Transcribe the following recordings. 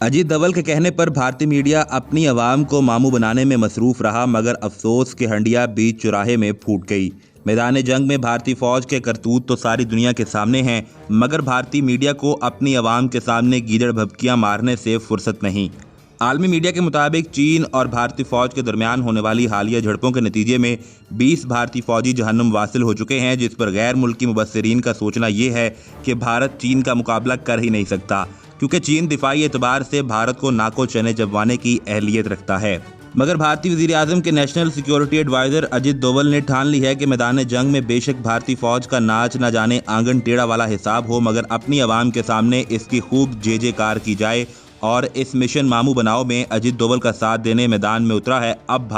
अजीत डोभाल के कहने पर भारतीय मीडिया अपनी आवाम को मामू बनाने में मसरूफ रहा, मगर अफसोस की हंडिया बीच चौराहे में फूट गई। मैदान जंग में भारतीय फौज के करतूत तो सारी दुनिया के सामने हैं, मगर भारतीय मीडिया को अपनी आवाम के सामने गीदड़ भभकियां मारने से फुर्सत नहीं। आलमी मीडिया के मुताबिक चीन और भारतीय फौज के दरमियान होने वाली हालिया झड़पों के नतीजे में 20 भारतीय फौजी जहन्नुम वासिल हो चुके हैं, जिस पर गैर मुल्की मुबस्सिरीन का सोचना ये है कि भारत चीन का मुकाबला कर ही नहीं सकता, क्योंकि चीन दिफाई एतबार से भारत को नाको चने चबवाने की अहलियत रखता है। मगर भारतीय वज़ीर आज़म के national security adviser Ajit Doval ने ठान ली है कि मैदान जंग में बेशक भारतीय फौज का नाच न जाने आंगन टेढ़ा वाला हिसाब हो, मगर अपनी आवाम के सामने इसकी खूब जय-जयकार की जाए। और इस मिशन मामू बनाओ में अजीत डोभाल का साथ देने मैदान में उतरा है अब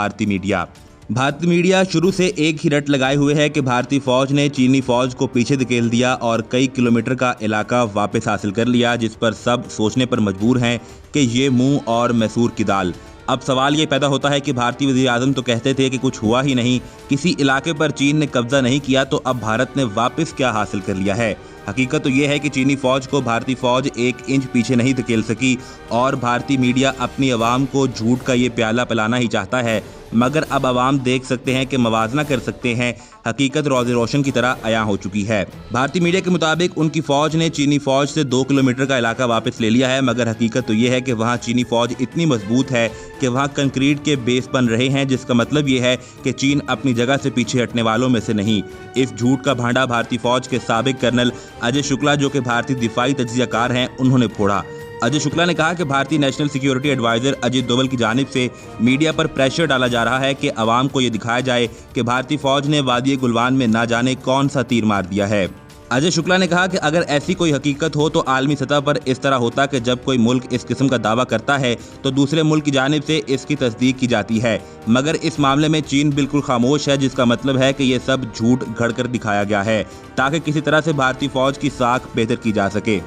भारतीय मीडिया शुरू से एक ही रट लगाए हुए है कि भारतीय फौज ने चीनी फौज को पीछे धकेल दिया और कई किलोमीटर का इलाका वापस हासिल कर लिया, जिस पर सब सोचने पर मजबूर हैं कि ये मुंह और मैसूर की दाल। अब सवाल ये पैदा होता है कि भारतीय वज़ीर आज़म तो कहते थे कि कुछ हुआ ही नहीं, किसी इलाके पर चीन ने कब्जा नहीं किया, तो अब भारत ने वापस क्या हासिल कर लिया है। हकीकत तो ये है कि चीनी फौज को भारतीय फौज 1 इंच पीछे नहीं धकेल सकी और भारतीय मीडिया अपनी आवाम को झूठ का ये प्याला पिलाना ही चाहता है, मगर अब आवाम देख सकते हैं कि मवाजना कर सकते हैं। हकीकत रोज़े रोशन की तरह अयां हो चुकी है। भारतीय मीडिया के मुताबिक उनकी फौज ने चीनी फौज से 2 किलोमीटर का इलाका वापस ले लिया है, मगर हकीकत तो ये है कि वहाँ चीनी फौज इतनी मजबूत है कि वहाँ कंक्रीट के बेस बन रहे हैं, जिसका मतलब ये है कि चीन अपनी जगह से पीछे हटने वालों में से नहीं। इस झूठ का भांडा भारतीय फौज के साबिक कर्नल अजय शुक्ला, जो कि भारतीय दिफाई तज्जियाकार हैं, उन्होंने फोड़ा। अजय शुक्ला ने कहा कि भारतीय national security adviser Ajit Doval की जानिब से मीडिया पर प्रेशर डाला जा रहा है कि आवाम को ये दिखाया जाए कि भारतीय फौज ने वादी गुलवान में ना जाने कौन सा तीर मार दिया है। अजय शुक्ला ने कहा कि अगर ऐसी कोई हकीकत हो तो आलमी सतह पर इस तरह होता कि जब कोई मुल्क इस किस्म का दावा करता है तो दूसरे मुल्क की जानिब से इसकी तस्दीक की जाती है, मगर इस मामले में चीन बिल्कुल खामोश है, जिसका मतलब है कि ये सब झूठ घड़कर दिखाया गया है ताकि किसी तरह से भारतीय फौज की साख बेहतर की जा सके।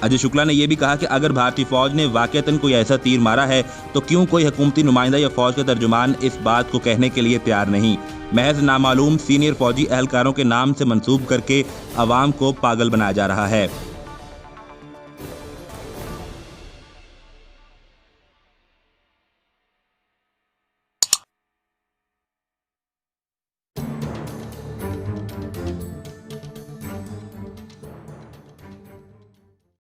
अजय शुक्ला ने यह भी कहा कि अगर भारतीय फौज ने वाकईतन कोई ऐसा तीर मारा है तो क्यों कोई हुकूमती नुमाइंदा या फौज का तर्जुमान इस बात को कहने के लिए तैयार नहीं। महज नामालूम सीनियर फौजी एहलकारों के नाम से मंसूब करके आवाम को पागल बनाया जा रहा है।